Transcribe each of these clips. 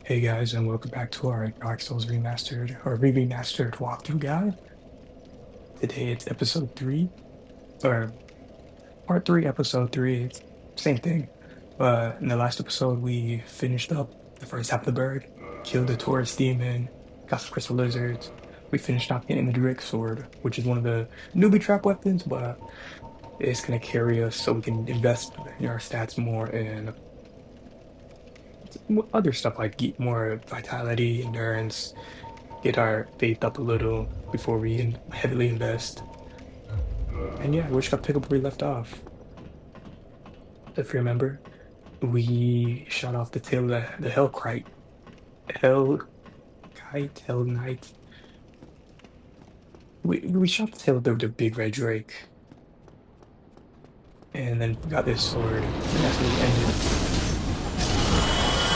Hey guys, and welcome back to our Dark Souls Remastered or Re-Remastered walkthrough guide. Today it's episode 3, or part 3, episode 3. It's same thing. But in the last episode, we finished up the first half of the bird, killed the tourist demon, got some crystal lizards. We finished off getting the Drake sword, which is one of the newbie trap weapons, but it's going to carry us so we can invest in our stats more and other stuff like get more vitality, endurance, get our faith up a little before we heavily invest. And yeah, we're just gonna pick up where we left off. If you remember, we shot off the tail of the Hell Hell Knight. We shot the tail of the big red drake, and then got this sword, and that's where we ended.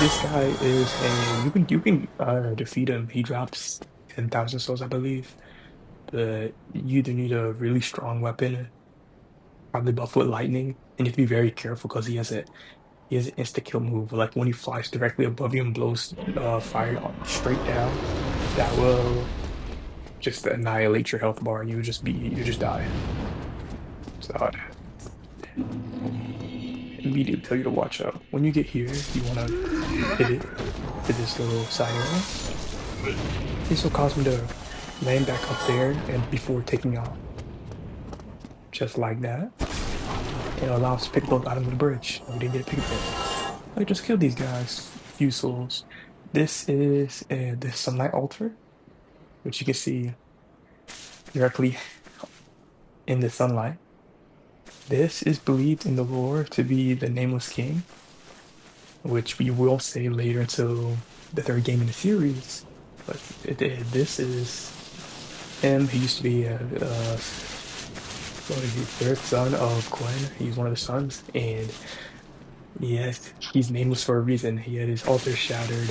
This guy is a you can defeat him. He drops 10,000 souls, I believe. But you either need a really strong weapon, probably buff with lightning, and you have to be very careful because he has an insta kill move. Like when he flies directly above you and blows fire straight down, that will just annihilate your health bar and you just die. So I'd immediately tell you to watch out. When you get here, you want to pivot to this little side area. This will cause him to land back up there and before taking off, just like that. It'll allow us to pick those items on the bridge. We didn't get to pick them. I just killed these guys. Few souls. This is the sunlight altar, which you can see directly in the sunlight. This is believed in the lore to be the Nameless King, which we will say later until the third game in the series. But this is him. He used to be what is he, third son of Gwen. He's one of the sons, and yes, he's nameless for a reason. He had his altar shattered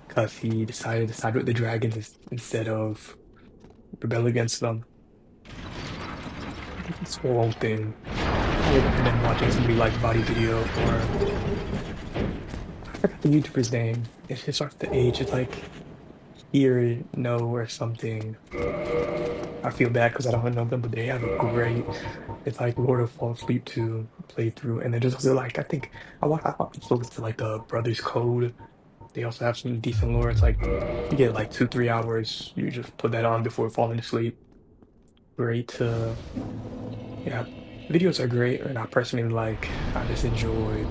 because he decided to side with the dragons instead of rebel against them. This whole thing. I would recommend watching somebody like Body Video or I forgot the YouTuber's name. It starts with the H. It's like Ear No or something. I feel bad because I don't know them, but they have a great. It's like Lord of Fall Sleep 2 playthrough, and then there's also like I watched those to like the Brothers Code. They also have some decent lore. It's like you get like 2 3 hours. You just put that on before falling asleep. Great. Yeah, videos are great, and I personally like. I just enjoy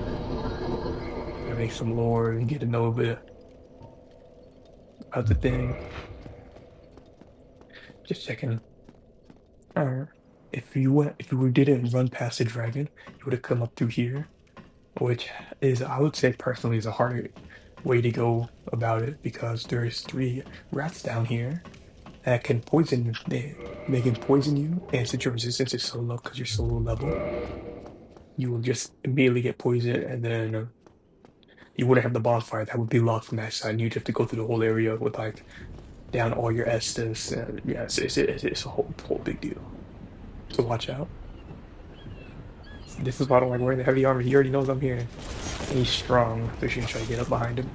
having some lore and get to know a bit about the thing. Just checking. Uh, if you didn't run past the dragon, you would have come up through here, which is, I would say personally, is a harder way to go about it because there's 3 rats down here that can poison you. They can poison you, and since your resistance is so low because you're so low level, you will just immediately get poisoned, and then you wouldn't have the bonfire that would be locked from that side. You'd have to go through the whole area with like down all your Estus. And yeah, it's a whole big deal. So watch out. This is why I don't like wearing the heavy armor. He already knows I'm here. And he's strong, so you shouldn't try to get up behind him.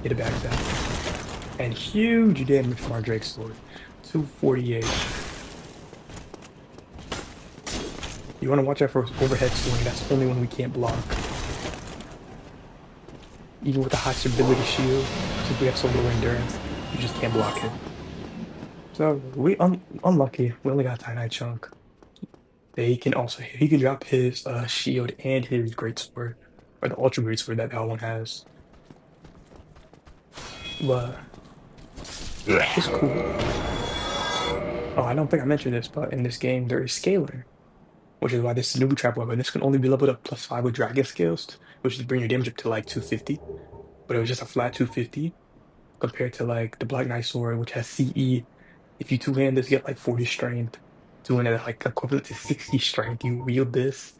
Get a backstab. And huge damage from our Drake sword. 248. You want to watch out for overhead swing. That's the only one we can't block. Even with a high stability shield, since we have so low endurance, you just can't block it. So we unlucky. We only got a tiny chunk. He can drop his shield and his great sword, or the ultra great sword that that one has. But it's cool. Oh, I don't think I mentioned this, but in this game there is scaling, which is why this is a newbie trap weapon. This can only be leveled up +5 with dragon scales, which is bring your damage up to like 250. But it was just a flat 250 compared to like the Black Knight sword, which has CE. If you two-hand this, you get like 40 strength. Doing it like equivalent to 60 strength. You wield this.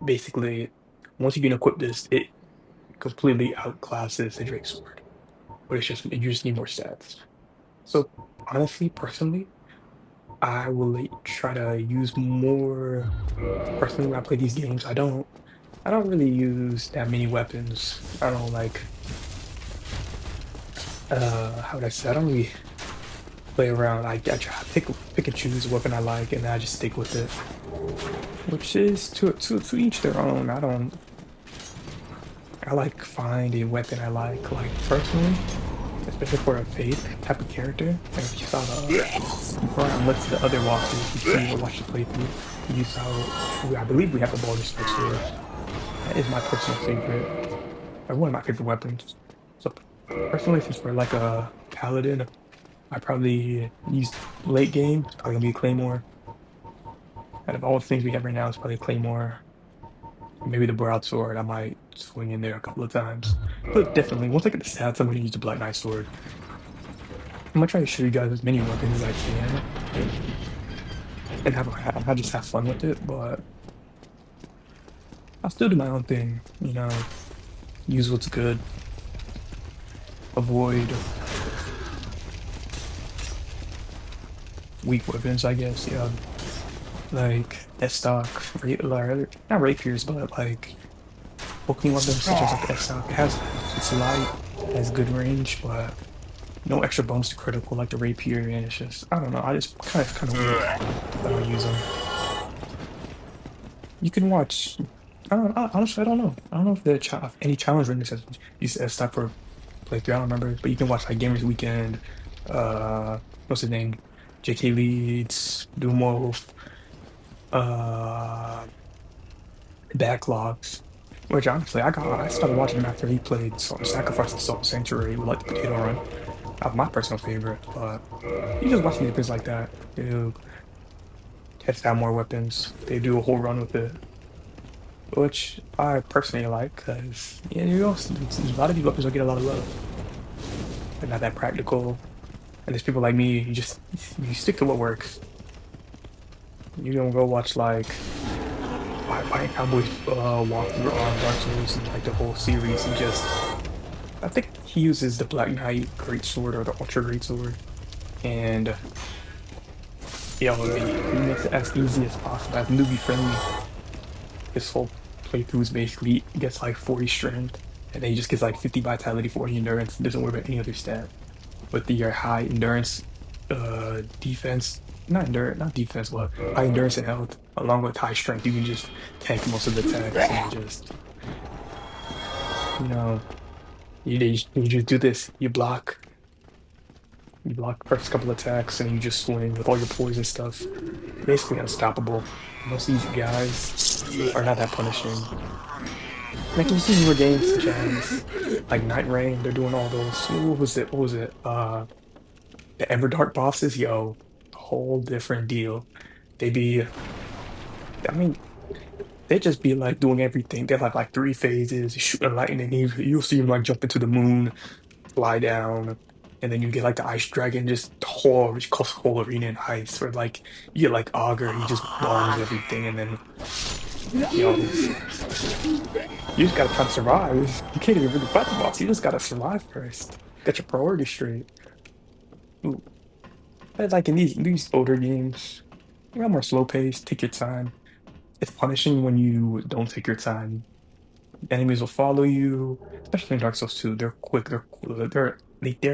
Basically, once you can equip this, it completely outclasses the Drake sword. But it's just you just need more stats. So honestly, personally, I will try to use more. Personally, when I play these games, I don't I don't really use that many weapons. I don't like how would I say? I don't really play around. I try to pick and choose a weapon I like, and I just stick with it. Which is to each their own. I like find a weapon I like personally, especially for a faith type of character. Like if you saw the before I unless the other walkthroughs you see or watch the playthrough, you saw I believe we have the Baldur's Sword sword. That is my personal favorite, or one of my favorite weapons. So personally, since we're like a paladin, I probably use late game. It's probably gonna be Claymore. Out of all the things we have right now, it's probably Claymore. Maybe the broadsword. I might swing in there a couple of times. But definitely, once I get the stats, I'm gonna use the Black Knight sword. I'm gonna try to show you guys as many weapons as I can and I just have fun with it, but I'll still do my own thing, you know, use what's good, avoid weak weapons, I guess, yeah. Like S-stock, not rapiers, but like poking weapons such as like the S-stock. It's light, has good range, but no extra bonus to critical like the rapier, and it's just I don't know. I just kind of weak. I don't use them. You can watch. Honestly, I don't know. I don't know if if any challenge ring has used S stock for playthrough. I don't remember, but you can watch like Gamers Weekend. What's his name? JK Leads, Doomwolf, uh, Backlogs. Which honestly, I started watching him after he played Sacrifice of Salt Sanctuary with like the potato run. That's my personal favorite, but you just watch videos like that. They test out more weapons. They do a whole run with it, which I personally like because yeah, a lot of these weapons don't get a lot of love. They're not that practical, and there's people like me. You stick to what works. You don't go watch like Fighting Cowboys walkthrough on Dark Souls and like the whole series. I think he uses the Black Knight Great Sword or the Ultra Great Sword, and he makes it as easy as possible, as newbie friendly. His whole playthrough is basically he gets like 40 strength, and then he just gets like 50 vitality, 40 endurance. Doesn't worry about any other stat. With the high endurance, defense, not defense, but high endurance and health, along with high strength, you can just tank most of the attacks and just you know you just do this. You block first couple attacks, and you just swing with all your poison stuff. Basically unstoppable. Most of these guys are not that punishing. Like you see newer games such as like Night Rain, they're doing all those. What was it? What was it? The Everdark bosses, yo, whole different deal. They be, I mean, they just be like doing everything. They have like three phases, shooting lightning. You'll see them like jump into the moon, fly down, and then you get like the ice dragon, just the whole, which costs whole arena in ice. Where like you get like Augur, he just bombs everything, and then yo, you just gotta try to survive. You can't even really fight the boss. You just gotta survive first. Get your priorities straight. Ooh. But like in these older games, they're more slow paced. Take your time. It's punishing when you don't take your time. Enemies will follow you, especially in Dark Souls 2. They're quick. They're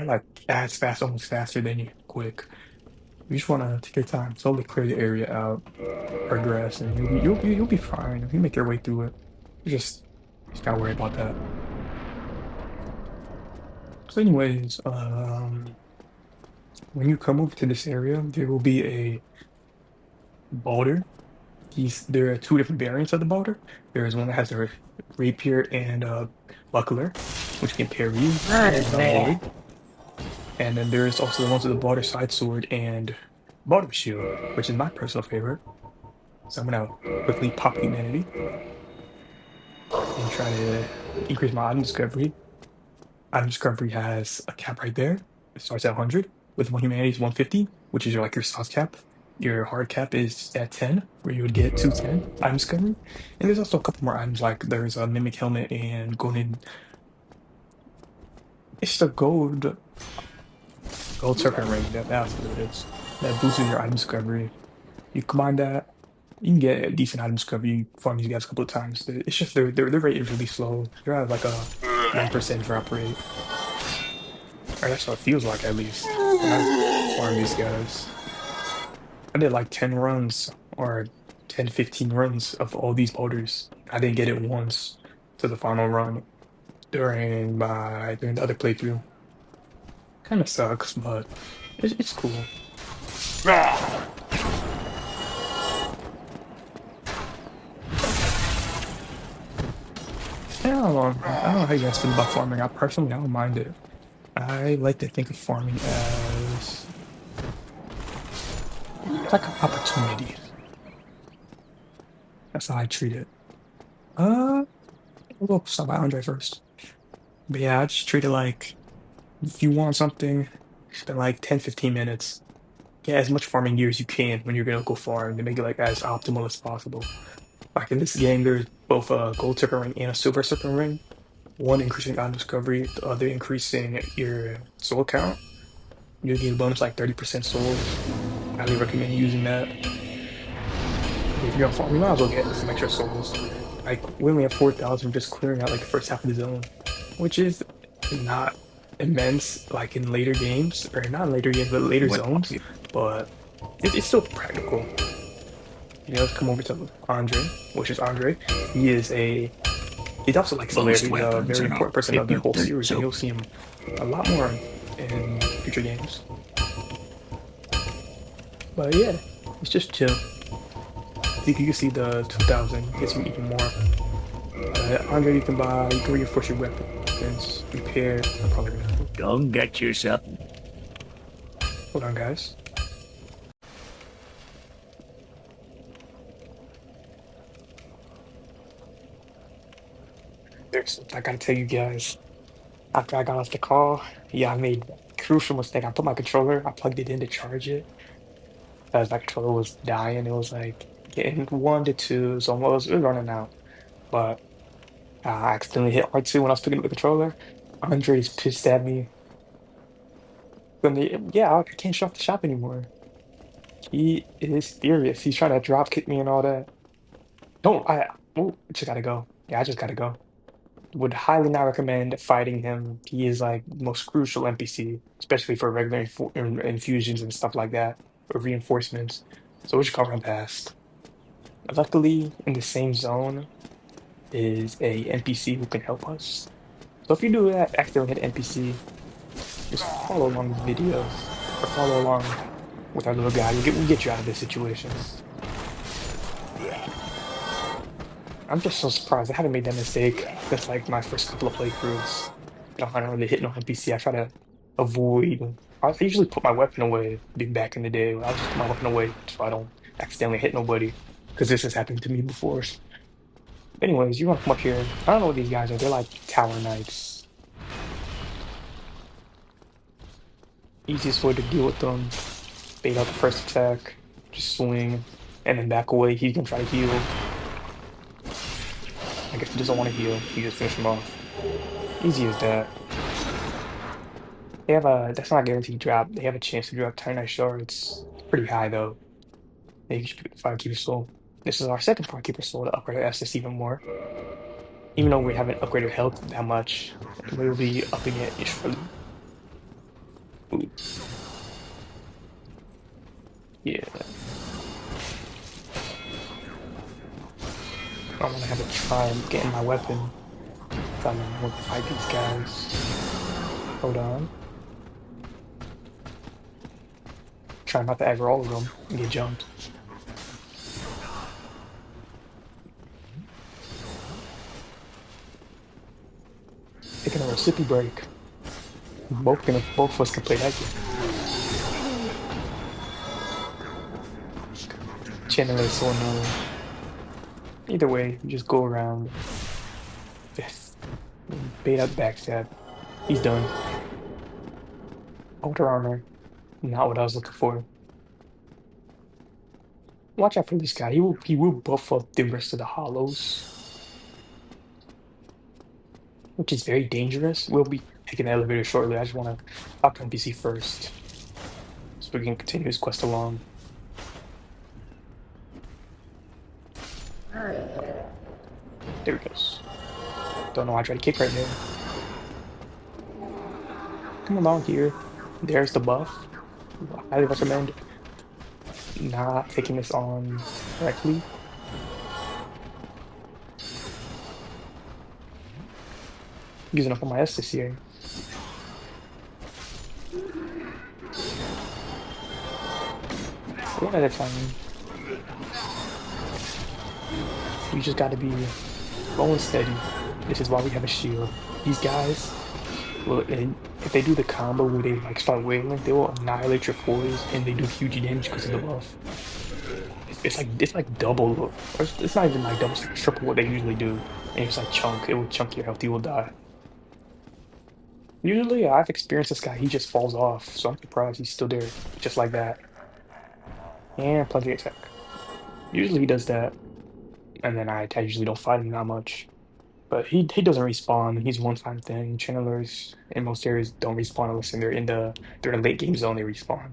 like as fast, almost faster than you. Quick. You just wanna take your time, slowly clear the area out, progress, and you'll be fine. You make your way through it. You just gotta worry about that. So, anyways, when you come over to this area, there will be a boulder. There are two different variants of the boulder. There is one that has a rapier and a buckler, which can parry you and avoid. And then there is also the ones with the boulder side sword and boulder shield, which is my personal favorite. So I'm gonna quickly pop humanity and try to increase my item discovery. Item discovery has a cap right there. It starts at 100. With one humanity is 150, which is like your soft cap. Your hard cap is at 10, where you would get 210 item discovery. And there's also a couple more items, like there's a mimic helmet and golden. It's the gold serpent ring. That's what it is. That boosts your item discovery. You combine that. You can get a decent item discovery. You farm these guys a couple of times. It's just their rate is really slow. They're at like a 1% drop rate, or that's what it feels like at least when I farm these guys. I did like 10 runs or 10, 15 runs of all these boulders. I didn't get it once to the final run during the other playthrough. Kind of sucks, but it's cool. I don't know how you guys feel about farming. I don't mind it. I like to think of farming as it's like an opportunity. That's how I treat it. We'll stop by Andre first. But yeah, I just treat it like if you want something, spend like 10, 15 minutes. Get as much farming gear as you can when you're gonna go farm to make it like as optimal as possible. Like in this game, there's both a gold circle ring and a silver circle ring. One increasing item discovery, the other increasing your soul count. You'll get a bonus like 30% souls. Highly recommend using that. If you're gonna farm, you might as well get some extra souls. Like we only have 4,000 just clearing out like the first half of the zone, which is not immense like in later games, or not in later games, but later What are zones. you? But it's still practical. You know, let's come over to Andre, which is Andre. He is a he's also like Solaire. Most He's a weapons very are not important person of the whole reputed, series, and so you'll see him a lot more in future games. But yeah, it's just chill. I think you can see the 2,000 gets you even more. Andre, you can reinforce your weapons, repair. I'm probably gonna don't get yourself. hold on, guys. There's something I gotta tell you guys. After I got off the call, yeah, I made a crucial mistake. I put my controller, I plugged it in to charge it, as my controller was dying. It was like getting one to two, so it was running out. But I accidentally hit R2 when I was picking up the controller. Andre's pissed at me. Yeah, I can't show off the shop anymore. He is furious. He's trying to drop kick me and all that. Don't I? Oh, just gotta go. Yeah, I just gotta go. Would highly not recommend fighting him. He is like the most crucial NPC, especially for regular infusions and stuff like that, or reinforcements. So we should cover him past. Luckily, in the same zone is a NPC who can help us. So if you do that, accidentally hit NPC, just follow along the video or follow along with our little guy. We'll get you out of this situation. I'm just so surprised. I haven't made that mistake. That's like my first couple of playthroughs. I don't really hit no NPC. I try to avoid. I usually put my weapon away. Back in the day, I just put my weapon away so I don't accidentally hit nobody. Because this has happened to me before. Anyways, you want to come up here. I don't know what these guys are. They're like tower knights. Easiest way to deal with them. Bait out the first attack. Just swing. And then back away. He's gonna try to heal. I guess he doesn't want to heal. You just finish him off. Easy as that. That's not a guaranteed drop. They have a chance to drop Titanite shards. It's pretty high though. They should pick the Firekeeper Soul. This is our second Firekeeper Soul to upgrade our Estus even more. Even though we haven't upgraded health that much, we will be upping it shortly. Ooh, yeah. I want to have a try getting my weapon. So I'm gonna want to fight these guys. Hold on. Try not to aggro all of them and get jumped. Taking a recipe break. Both of us can play that game. Chandler is so annoying. Either way, you just go around. Just bait out backstab. He's done. Outer armor. Not what I was looking for. Watch out for this guy. He will buff up the rest of the hollows, which is very dangerous. We'll be taking the elevator shortly. I just want to talk to NPC first, so we can continue his quest along. There he goes. Don't know why I tried to kick right there. Come along here. There's the buff. I highly recommend not taking this on correctly. Using up on my S this year. One at a time. You just gotta be slow and steady. This is why we have a shield. These guys, well, and if they do the combo where they like start wailing, they will annihilate your poise and they do huge damage because of the buff. It's like double, or it's not even like double, it's like triple what they usually do. And it's like chunk, it will chunk your health, you will die. Usually I've experienced this guy, he just falls off, so I'm surprised he's still there, just like that. And plunging attack. Usually he does that, and then I usually don't fight him that much. But he doesn't respawn. He's a one-time thing. Channelers in most areas don't respawn unless they're in a late game zone, they respawn.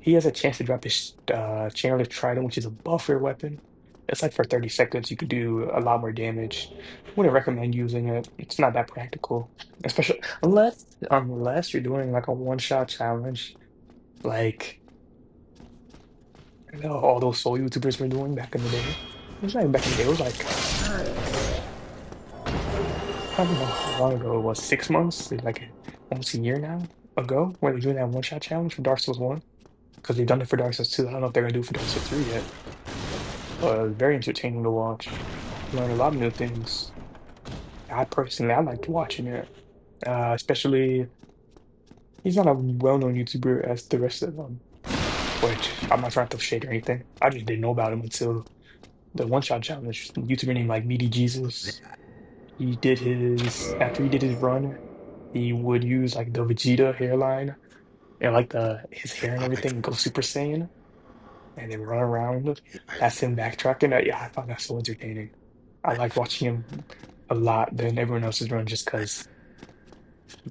He has a chance to drop his Channeler Trident, which is a buffer weapon. It's like for 30 seconds, you could do a lot more damage. Wouldn't recommend using it. It's not that practical. Especially unless you're doing like a one-shot challenge, like all those soul YouTubers were doing back in the day. It was not even back in the day, it was like I don't know how long ago it was, 6 months, like almost a year now ago, where they're doing that one-shot challenge for Dark Souls 1. Because they've done it for Dark Souls 2. I don't know if they're gonna do it for Dark Souls 3 yet. But very entertaining to watch. Learn a lot of new things. I liked watching it. Especially he's not a well-known YouTuber as the rest of them. Which I'm not trying to shade or anything. I just didn't know about him until the one-shot challenge. A YouTuber named like Meaty Jesus. He did his after he did his run, he would use like the Vegeta hairline and like the his hair and everything and go Super Saiyan and then run around. That's him backtracking. Yeah, I found that so entertaining. I like watching him a lot than everyone else's run just because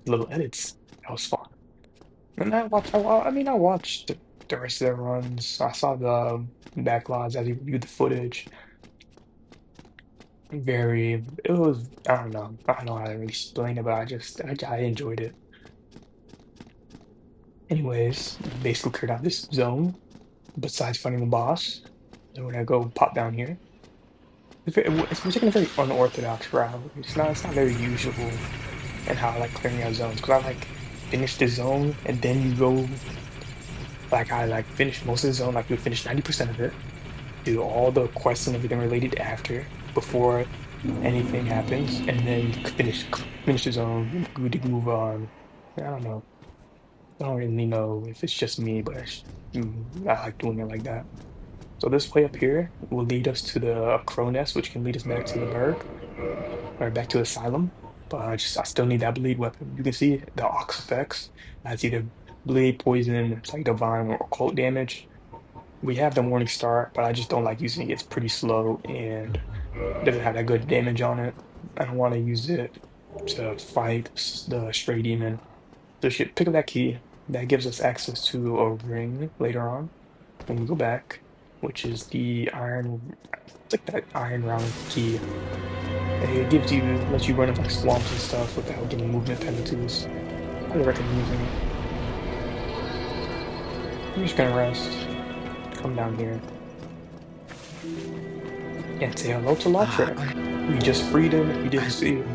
little edits. That was fun. And I watched the rest of their runs. I saw the backlogs as he reviewed the footage. It was, I don't know how to really explain it, but I enjoyed it. Anyways, basically cleared out this zone, besides finding the boss. And when I go pop down here, we're taking a very unorthodox route. It's not very usual in how I like clearing out zones, because I like finish the zone and then you go, like I like finish most of the zone, like we finish 90% of it, do all the quests and everything related after, before anything happens, and then finish the zone, good to move on. I don't know. I don't really know if it's just me, but I like doing it like that. So this way up here will lead us to the crow nest, which can lead us back to the burg, or back to Asylum. But I still need that bleed weapon. You can see the ox effects. That's either bleed, poison, it's like divine or occult damage. We have the Morning Star, but I just don't like using it. It's pretty slow and doesn't have that good damage on it. I don't want to use it to fight the stray demon. So pick up that key. That gives us access to a ring later on when we go back, which is the iron. It's like that iron round key. And lets you run in like swamps and stuff without getting movement penalties. I would recommend using it. I'm just gonna rest. Come down here and say hello to Lordran. We just freed him. If you didn't see it,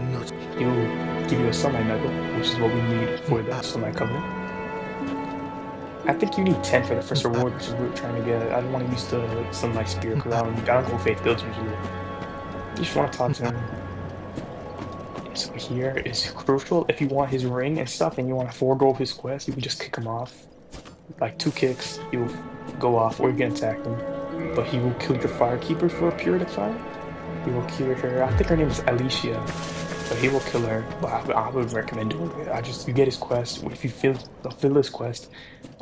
he'll give you a sunlight medal, which is what we need for the sunlight covenant. I think you need 10 for the first reward, which is what we're trying to get. I don't want to use the sunlight spear because I don't go faith builds usually. You just want to talk to him. So here is crucial. If you want his ring and stuff and you want to forego his quest, you can just kick him off. Like 2 kicks, he will go off or you can attack him. But he will kill your firekeeper for a period of time. He will kill her. I think her name is Alicia. But he will kill her. But I would recommend doing it. You get his quest. If you fulfill his quest,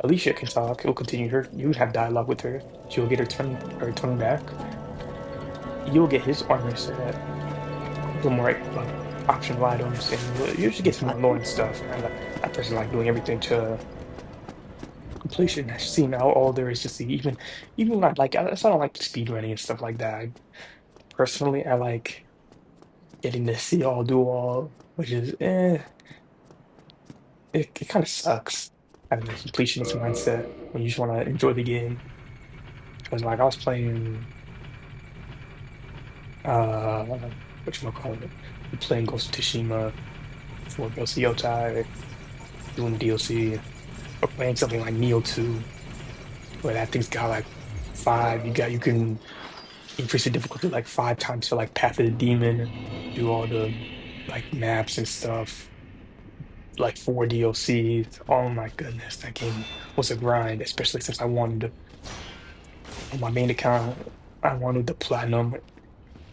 Alicia can talk. He'll continue her. You have dialogue with her. She'll get her turn back. You'll get his armor set. A little more like optional items, and you should get some more lore and stuff. I personally like doing everything to completion. Seeing how all there is to see. Even not like I don't like speedrunning and stuff like that. personally, I like getting to see all do all, which is it kind of sucks having the completionist mindset when you just want to enjoy the game. Because like I was playing whatchamacallit, playing Ghost of Tsushima for Ghost of Yotai, doing the DLC, or playing something like Neo 2, where that thing's got like five, you can increase the difficulty like five times for like Path of the Demon, do all the like maps and stuff, like four DLCs. Oh my goodness, that game was a grind, especially since I wanted to, on my main account, I wanted the platinum.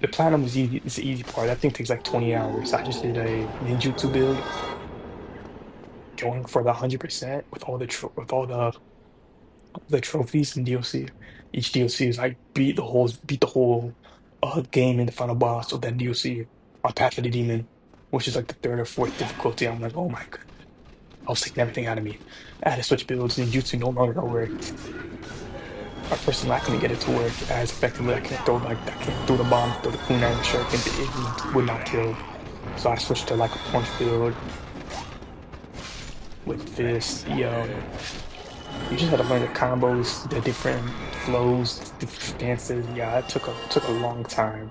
The platinum is easy, it's the easy part. That thing takes like 20 hours. I just did a ninjutsu build going for the 100% with all the trophies and DLC. Each DLC is like beat the whole game in the final boss of that DLC on Path of the Demon, which is like the third or fourth difficulty. I'm like, oh my god, I was taking everything out of me. I had to switch builds. Ninjutsu no longer worked. I personally I couldn't get it to work as effectively. I can't throw the bomb, throw the kunai and shark, and it would not kill. So I switched to like a punch build with fist. Yo, you just had to learn the combos, the different flows, different stances. Yeah, it took a long time,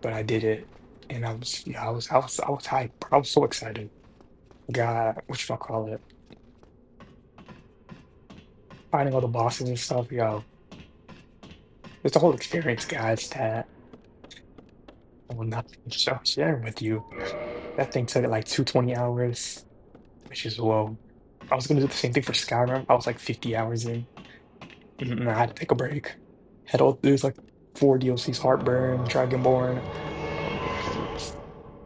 but I did it, and I was hyped. I was so excited. God, what you call it? Fighting all the bosses and stuff. Yo, it's a whole experience, guys. That I will not share with you. That thing took like 220 hours, which is whoa. I was gonna do the same thing for Skyrim. I was like 50 hours in. I had to take a break. There's like four DLCs: Heartburn, Dragonborn. Oh my goodness.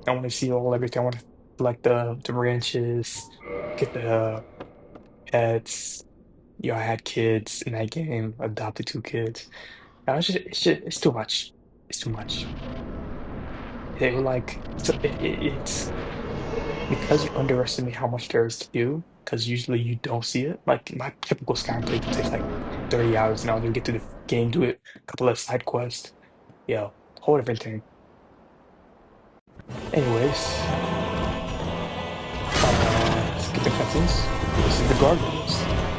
I want to see all everything. I want to collect the branches, get the pets. You know, I had kids in that game, adopted two kids. It's too much. It's too much. They were like, it's because you underestimate how much there is to do, because usually you don't see it. Like my typical Skyrim playthrough takes like 30 hours, and I'll just get to the game, do it, a couple of side quests. Yeah, whole different thing. Anyways, skipping cutscenes. This is the gargoyles.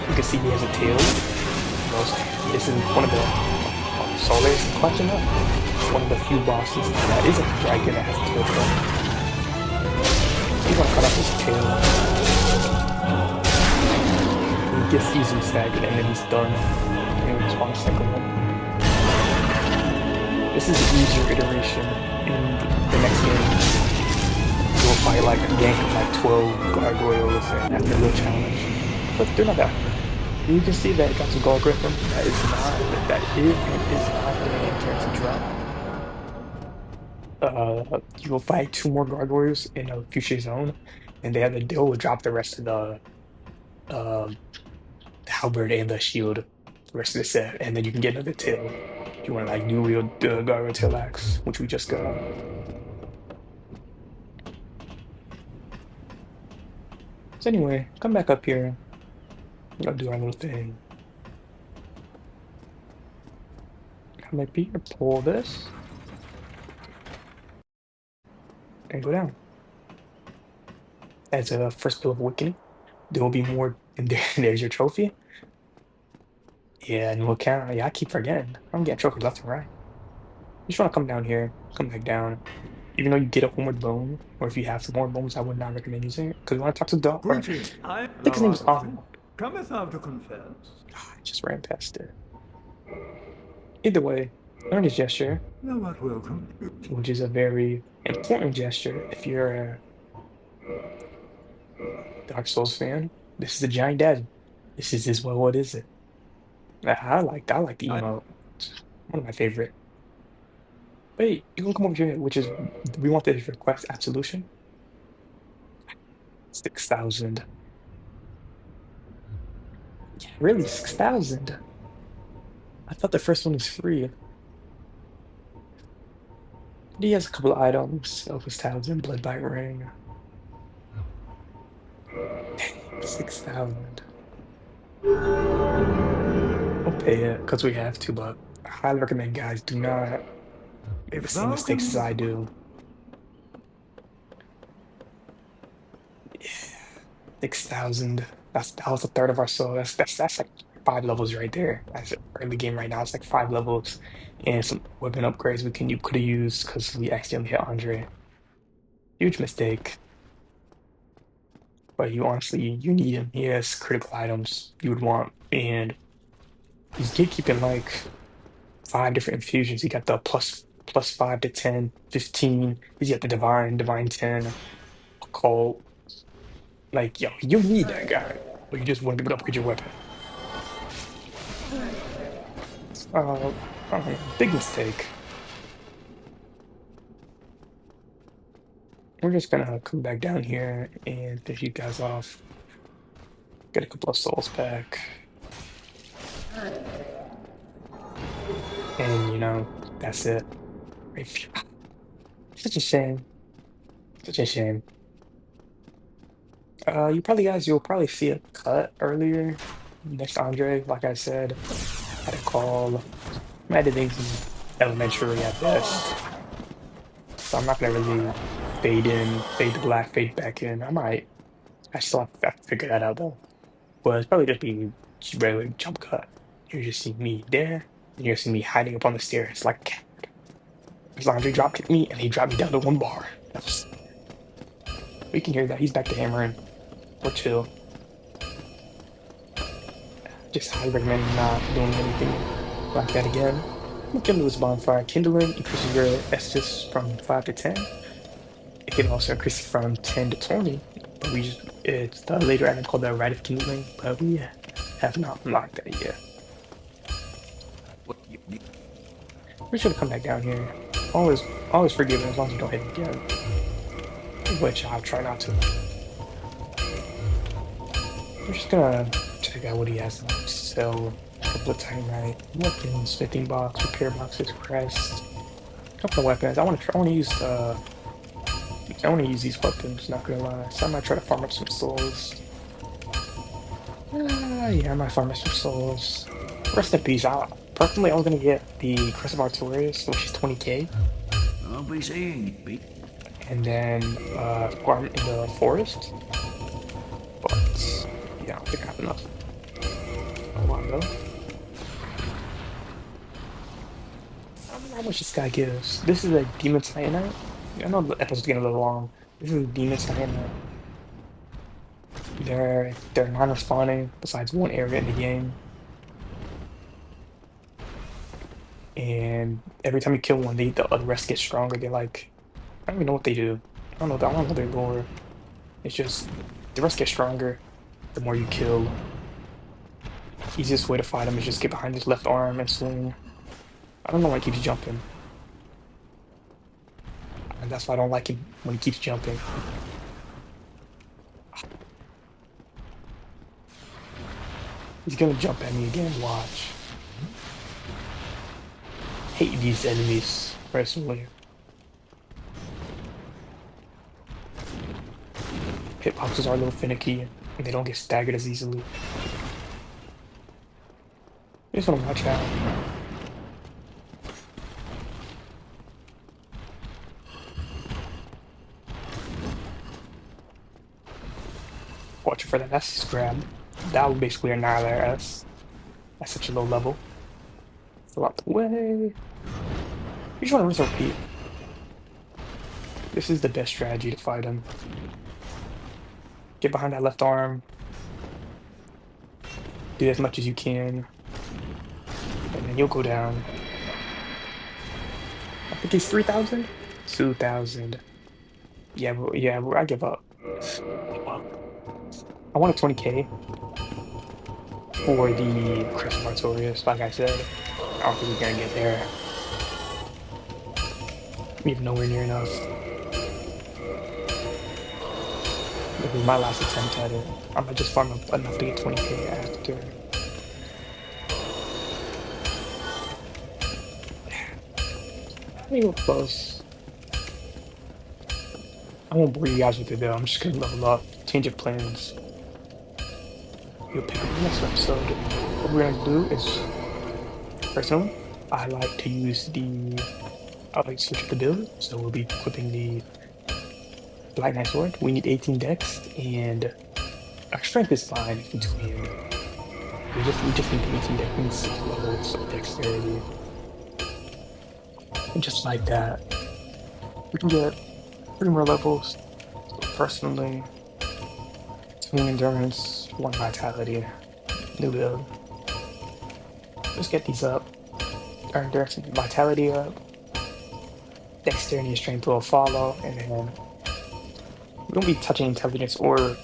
You can see he has a tail. This is one of the Solar's clutching up. One of the few bosses that isn't a dragon that has a tail though. So you want to cut off his tail. He gets easily staggered and then he's done. And we just want to second one. This is an easier iteration in the next game. You'll fight like a gang of like 12 gargoyles and after a little challenge. But they're not that hard. You can see that it got some gold griffin. It is not the main character drop. You will fight two more gargoyles in a future zone, and they will drop the rest of uh, the halberd and the shield, the rest of the set, and then you can get another tail. If you want to like new wield the gargoyle tail axe, which we just got. So anyway, come back up here. I'll do our little thing. Come up here, pull this, and go down. As a first bill of awakening, there will be more, and there's your trophy. Yeah, new account. Yeah, I keep forgetting. I'm getting trophies left and right. You just want to come down here, come back down. Even though you get a homeward bone, or if you have some more bones, I would not recommend using it because you want to talk to the dog. Or I Greeting, I think his thou name art is a friend. Arnold. Cometh thou to confess? I just ran past it. Either way, learn his gesture, Thou art welcome. which is a very important gesture if you're a Dark Souls fan. This is a giant daddy. What is it? I like the I emote. It's one of my favorite. Wait, you can come over here, which is we want this request absolution. 6,000. Yeah, really, 6,000. I thought the first one was free. But he has a couple of items. Elvis Townsend, Blood Bite Ring. Dang, 6,000. We'll pay it because we have to, but I highly recommend guys do not. Make the If same thou can mistakes as I look, do. 6,000. That was a third of our soul. That's like 5 levels right there. That's early game right now. It's like 5 levels and some weapon upgrades you could have used because we accidentally hit Andre. Huge mistake. But you honestly you need him. He has critical items you would want, and he's gatekeeping like 5 different infusions. He got the plus 5 to 10, 15. He's got the divine 10, occult. Like yo, you need that guy, but you just want to be able to upgrade your weapon. Uh, I don't know, big mistake. We're just gonna come back down here and finish you guys off. Get a couple of souls back, and that's it. If- Such a shame. Such a shame. You'll probably see a cut earlier next Andre. Like I said, had a call. I'm editing some elementary at best, so I'm not gonna really fade in, fade to black, fade back in. I might. I still have to figure that out though. But it's probably just regular jump cut. You just see me there, and you see me hiding up on the stairs like a cat. As Andre drop kicked me, and he dropped me down to 1 bar. We can hear that. He's back to hammering. We're chill. Just highly recommend not doing anything like that again. Kindle this bonfire. Kindling increases your Estus from 5 to 10. It can also increase it from 10 to 20. But it's the later item called the Rite of Kindling, but we have not unlocked that yet. We should come back down here. Always forgiven as long as you don't hit me again. Which I'll try not to. We're just gonna check out what he has to sell. A couple of Titanite weapons, 15 box, repair boxes, crest, a couple of weapons. I wanna use these weapons, not gonna lie. So I might try to farm up some souls. Yeah, I might farm up some souls. Rest in peace. Personally, I was gonna get the Crest of Artorias, which is 20k, I'll be seeing you, Pete. and then farm in the forest. But yeah, I don't think I have enough. A while though. I don't know how much this guy gives. This is a Demon Cyanite. I know the episode's getting a little long. This is a Demon Cyanite. They're non-respawning besides one area in the game. And every time you kill one, the rest get stronger. I don't even know what they do. I don't know their lore. It's just the rest get stronger the more you kill. Easiest way to fight him is just get behind his left arm and swing. I don't know why he keeps jumping. And that's why I don't like him when he keeps jumping. He's gonna jump at me again, watch. Hate these enemies, personally. Hitboxes are a little finicky, and they don't get staggered as easily. You just wanna watch out. Watch for that S grab. That will basically annihilate us at such a low level. Fill out the way. You just want to rinse and repeat. This is the best strategy to fight him. Get behind that left arm. Do as much as you can. And then you'll go down. I think he's 3,000? 2,000. Yeah, I give up. I want a 20k for the Crest of Artorias, like I said. I don't think we're gonna get there. We have nowhere near enough. This is my last attempt at it. I might just farm up enough to get 20k after. Maybe we're close. I won't bore you guys with it though. I'm just gonna level up, change of plans. You'll pick up the next episode. What we're gonna do is, personally, I like to use the I'll like switch up the build. So we'll be equipping the Black Knight Sword. We need 18 dex, and our strength is fine between. We just need 18 dex and 6 levels of dexterity. And just like that, we can get 3 more levels. So personally, 2 endurance, 1 vitality, new build. Let's get these up. Our endurance and vitality up. Dexterity and strength will follow, and then we won't be touching intelligence or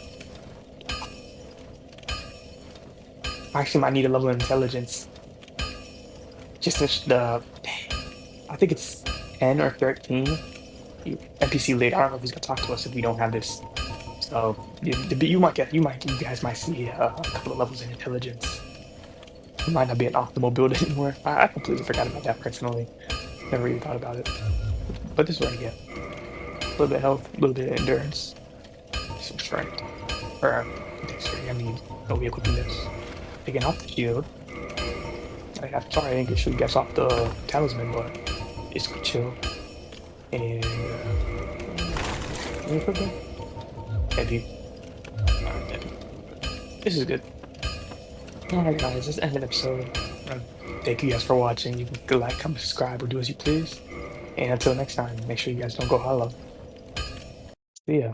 I actually might need a level of intelligence. Just the I think it's 10 or 13. NPC later. I don't know if he's gonna talk to us if we don't have this. So you guys might see a couple of levels in intelligence. It might not be an optimal build anymore. I completely forgot about that personally. Never even thought about it. But this is what I get. A little bit of health, a little bit of endurance, some strength. Or dexterity, I mean, I'll be equipping this. Taking off the shield. I'm sorry I didn't get show you guys off the talisman, but it's chill. And let me put that. Maybe. This is good. Alright guys, this is the end of the episode. Thank you guys for watching. You can like, comment, subscribe, or do as you please. And until next time, make sure you guys don't go hollow. See ya.